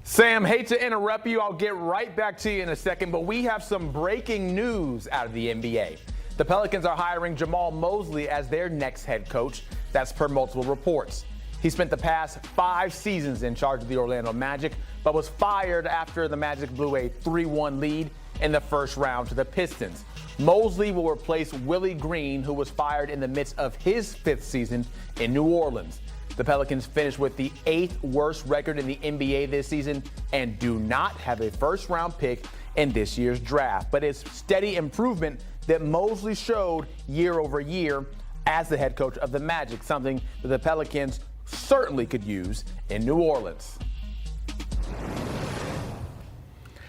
Sam, hate to interrupt you. I'll get right back to you in a second, but we have some breaking news out of the NBA. The Pelicans are hiring Jamahl Mosley as their next head coach. That's per multiple reports. He spent the past 5 seasons in charge of the Orlando Magic, but was fired after the Magic blew a 3-1 lead in the first round to the Pistons. Mosley will replace Willie Green, who was fired in the midst of his 5th season in New Orleans. The Pelicans finished with the 8th worst record in the NBA this season and do not have a first-round pick in this year's draft. But it's steady improvement that Mosley showed year over year as the head coach of the Magic, something that the Pelicans certainly could use in New Orleans.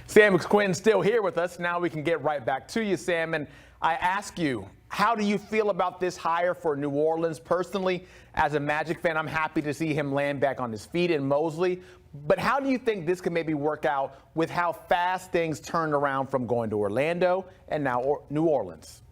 Sam Quinn still here with us. Now we can get right back to you, Sam. And I ask you, how do you feel about this hire for New Orleans? Personally, as a Magic fan, I'm happy to see him land back on his feet in Mosley. But how do you think this can maybe work out with how fast things turned around from going to Orlando and now New Orleans?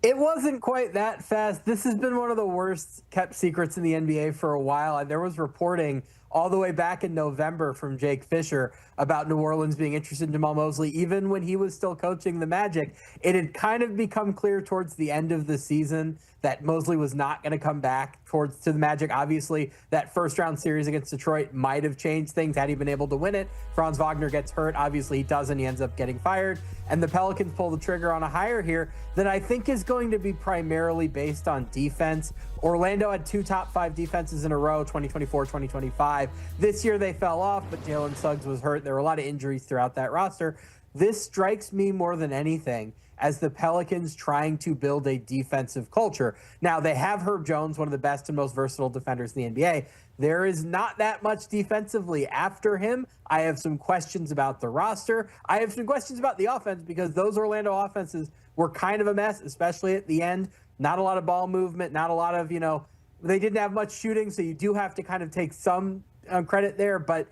It wasn't quite that fast. This has been one of the worst kept secrets in the NBA for a while. There was reporting all the way back in November from Jake Fisher about New Orleans being interested in Jamahl Mosley, even when he was still coaching the Magic. It had kind of become clear towards the end of the season that Mosley was not going to come back to the Magic. Obviously, that first-round series against Detroit might have changed things had he been able to win it. Franz Wagner gets hurt. Obviously, he doesn't. He ends up getting fired. And the Pelicans pull the trigger on a hire here that I think is going to be primarily based on defense. Orlando had 2 top 5 defenses in a row, 2024, 2025. This year they fell off, but Jalen Suggs was hurt. There were a lot of injuries throughout that roster. This strikes me more than anything as the Pelicans trying to build a defensive culture. Now, they have Herb Jones, one of the best and most versatile defenders in the NBA. There is not that much defensively after him. I have some questions about the roster. I have some questions about the offense because those Orlando offenses were kind of a mess, especially at the end. Not a lot of ball movement, not a lot of, they didn't have much shooting, so you do have to kind of take some credit there. But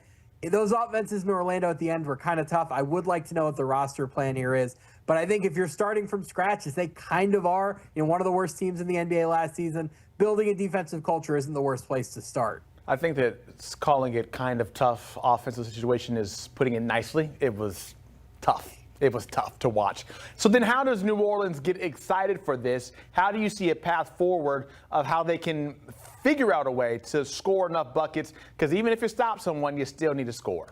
those offenses in Orlando at the end were kind of tough. I would like to know what the roster plan here is. But I think if you're starting from scratch, as they kind of are, one of the worst teams in the NBA last season, building a defensive culture isn't the worst place to start. I think that calling it kind of tough offensive situation is putting it nicely. It was tough. It was tough to watch. So then how does New Orleans get excited for this? How do you see a path forward of how they can figure out a way to score enough buckets? Because even if you stop someone, you still need to score.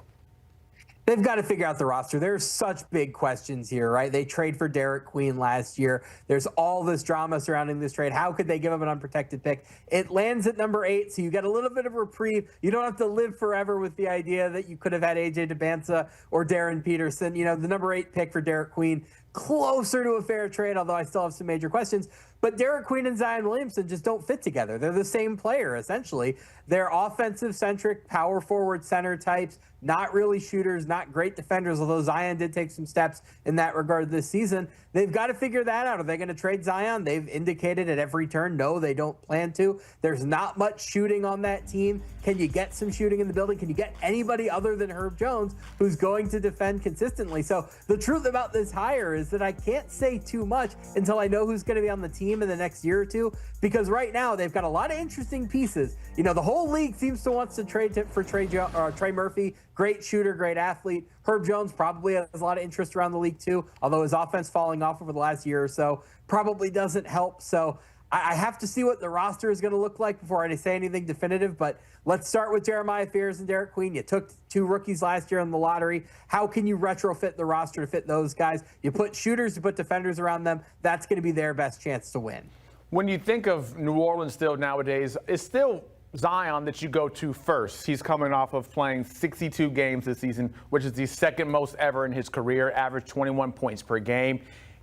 They've got to figure out the roster. There's such big questions here, right? They trade for Derek Queen last year. There's all this drama surrounding this trade. How could they give him an unprotected pick? It lands at number 8, so you get a little bit of reprieve. You don't have to live forever with the idea that you could have had A.J. Debinsa or Darren Peterson. The number 8 pick for Derek Queen, closer to a fair trade, although I still have some major questions. But Derek Queen and Zion Williamson just don't fit together. They're the same player, essentially. They're offensive-centric, power forward center types, not really shooters, not great defenders, although Zion did take some steps in that regard this season. They've got to figure that out. Are they going to trade Zion? They've indicated at every turn, no, they don't plan to. There's not much shooting on that team. Can you get some shooting in the building? Can you get anybody other than Herb Jones who's going to defend consistently? So the truth about this hire is that I can't say too much until I know who's going to be on the team in the next year or two, because right now they've got a lot of interesting pieces. The whole league seems to want to trade for Trey Murphy. Great shooter, great athlete. Herb Jones probably has a lot of interest around the league too, although his offense falling off over the last year or so probably doesn't help. So I have to see what the roster is going to look like before I say anything definitive. But let's start with Jeremiah Fears and Derek Queen. You took 2 rookies last year in the lottery. How can you retrofit the roster to fit those guys? You put shooters, you put defenders around them. That's going to be their best chance to win. When you think of New Orleans still nowadays, it's still Zion that you go to first. He's coming off of playing 62 games this season, which is the second most ever in his career, averaged 21 points per game.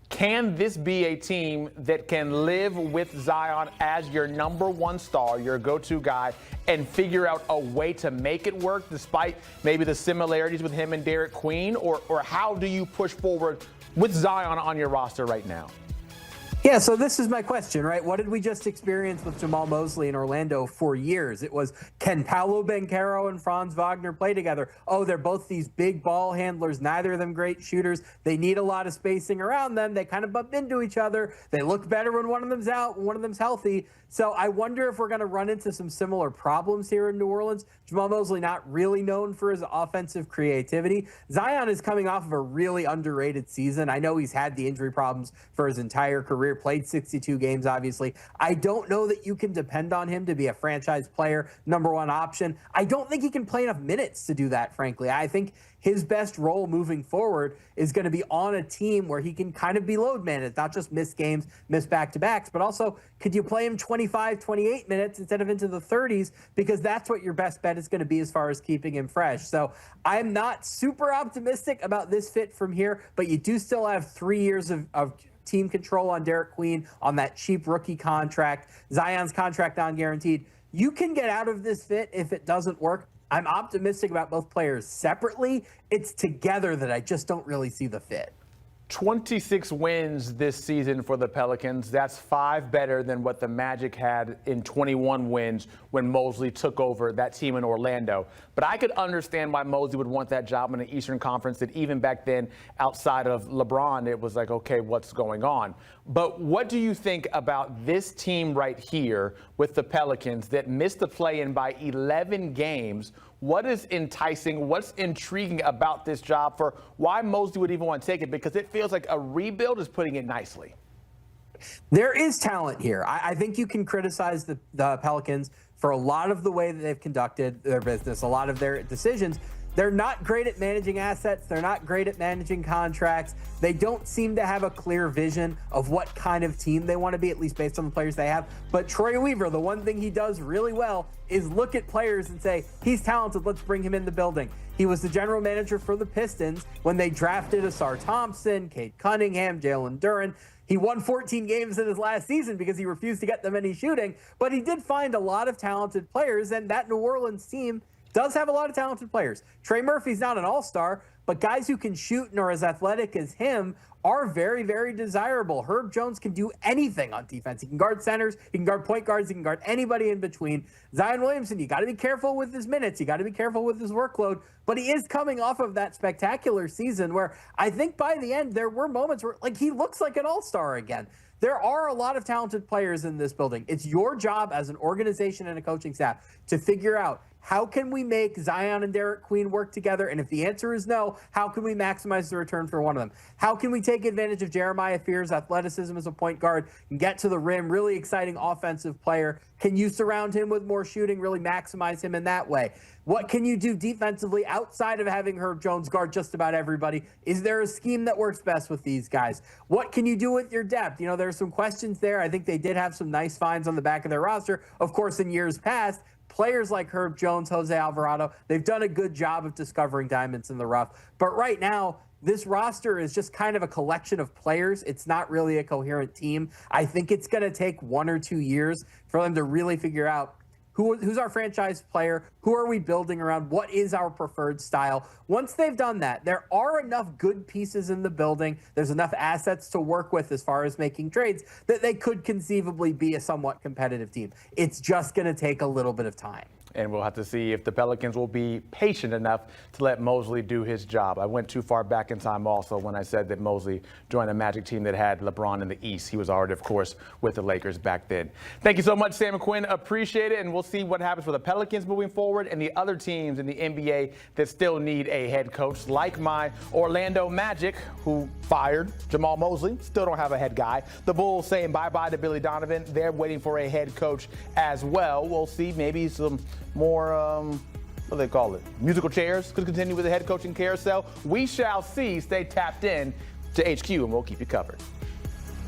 Can this be a team that can live with Zion as your number 1 star, your go-to guy, and figure out a way to make it work despite maybe the similarities with him and Derek Queen? Or how do you push forward with Zion on your roster right now? Yeah, so this is my question, right? What did we just experience with Jamahl Mosley in Orlando for years? It was, can Paolo Banchero and Franz Wagner play together? Oh, they're both these big ball handlers, neither of them great shooters. They need a lot of spacing around them. They kind of bump into each other. They look better when one of them's out, when one of them's healthy. So I wonder if we're going to run into some similar problems here in New Orleans. Jamahl Mosley not really known for his offensive creativity. Zion is coming off of a really underrated season. I know he's had the injury problems for his entire career, played 62 games, obviously. I don't know that you can depend on him to be a franchise player, number one option. I don't think he can play enough minutes to do that, frankly. I think his best role moving forward is going to be on a team where he can kind of be load managed, not just miss games, miss back-to-backs, but also could you play him 25, 28 minutes instead of into the 30s, because that's what your best bet is going to be as far as keeping him fresh. So I'm not super optimistic about this fit from here, but you do still have 3 years of team control on Derek Queen on that cheap rookie contract. Zion's contract non-guaranteed. You can get out of this fit if it doesn't work. I'm optimistic about both players separately. It's together that I just don't really see the fit. 26 wins this season for the Pelicans. That's 5 better than what the Magic had in 21 wins when Mosley took over that team in Orlando. But I could understand why Mosley would want that job in the Eastern Conference, that even back then, outside of LeBron, it was like, okay, what's going on? But what do you think about this team right here with the Pelicans that missed the play-in by 11 games? What is enticing, what's intriguing about this job for why Mosley would even want to take it? Because it feels like a rebuild is putting it nicely. There is talent here. I think you can criticize the Pelicans for a lot of the way that they've conducted their business, a lot of their decisions. They're not great at managing assets. They're not great at managing contracts. They don't seem to have a clear vision of what kind of team they want to be, at least based on the players they have. But Troy Weaver, the one thing he does really well is look at players and say, he's talented, let's bring him in the building. He was the general manager for the Pistons when they drafted Asar Thompson, Cade Cunningham, Jalen Duren. He won 14 games in his last season because he refused to get them any shooting. But he did find a lot of talented players, and that New Orleans team does have a lot of talented players. Trey Murphy's not an all-star, but guys who can shoot and are as athletic as him are very, very desirable. Herb Jones can do anything on defense. He can guard centers, he can guard point guards, he can guard anybody in between. Zion Williamson, you got to be careful with his minutes. You got to be careful with his workload. But he is coming off of that spectacular season where I think by the end there were moments where he looks like an all-star again. There are a lot of talented players in this building. It's your job as an organization and a coaching staff to figure out, how can we make Zion and Derek Queen work together? And if the answer is no, how can we maximize the return for one of them? How can we take advantage of Jeremiah Fear's athleticism as a point guard and get to the rim, really exciting offensive player? Can you surround him with more shooting, really maximize him in that way? What can you do defensively outside of having Herb Jones guard just about everybody? Is there a scheme that works best with these guys? What can you do with your depth? You know, there's some questions there. I think they did have some nice finds on the back of their roster. Of course, in years past, players like Herb Jones, Jose Alvarado, they've done a good job of discovering diamonds in the rough. But right now, this roster is just kind of a collection of players. It's not really a coherent team. I think it's going to take 1 or 2 years for them to really figure out who's our franchise player, who are we building around, what is our preferred style. Once they've done that, there are enough good pieces in the building, there's enough assets to work with as far as making trades, that they could conceivably be a somewhat competitive team. It's just going to take a little bit of time. And we'll have to see if the Pelicans will be patient enough to let Mosley do his job. I went too far back in time also when I said that Mosley joined a Magic team that had LeBron in the East. He was already, of course, with the Lakers back then. Thank you so much, Sam and Quinn. Appreciate it. And we'll see what happens for the Pelicans moving forward and the other teams in the NBA that still need a head coach, like my Orlando Magic, who fired Jamahl Mosley. Still don't have a head guy. The Bulls saying bye-bye to Billy Donovan. They're waiting for a head coach as well. We'll see maybe some more, what do they call it? Musical chairs could continue with the head coaching carousel. We shall see. Stay tapped in to HQ and we'll keep you covered.